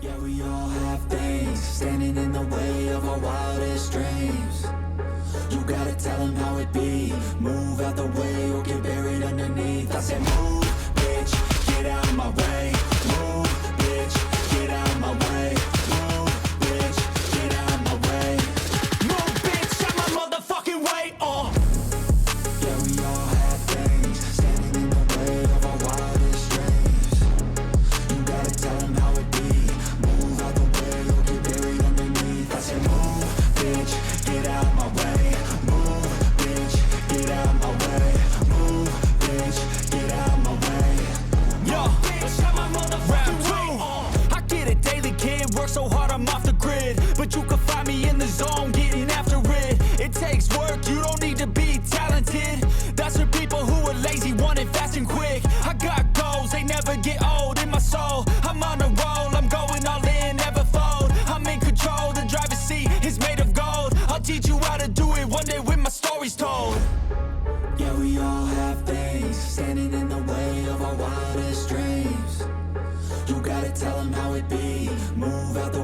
Yeah, we all have things standing in the way of our wildest dreams. You gotta tell them how it be. Move out the way or get buried underneath. I said move, bitch, get out of my way. Move, bitch, get out of my way. Move, bitch, get out of my way. Move, bitch, out my motherfucking way. Yeah, we all have things standing in the way of our wildest dreams. You gotta tell them how it be. Move out the way or get buried underneath. I said move, bitch, get out of my way. Move, bitch, get out of my way. Move, bitch, get out of my way. Yo, bitch, out my motherfucking way. I get it daily, kid, work so hard I'm off the grid. But you can find me in the zone, getting after it. It takes work, you don't need to be talented. That's for people who are lazy, want it fast and quick. I got goals, they never get old in my soul. I'm on a roll, I'm going all in, never fold. I'm in control, the driver's seat is made of gold. I'll teach you how to do it one day when my story's told. Yeah, we all have things standing in the way of our wildest dreams. You gotta tell them how it be. Move out the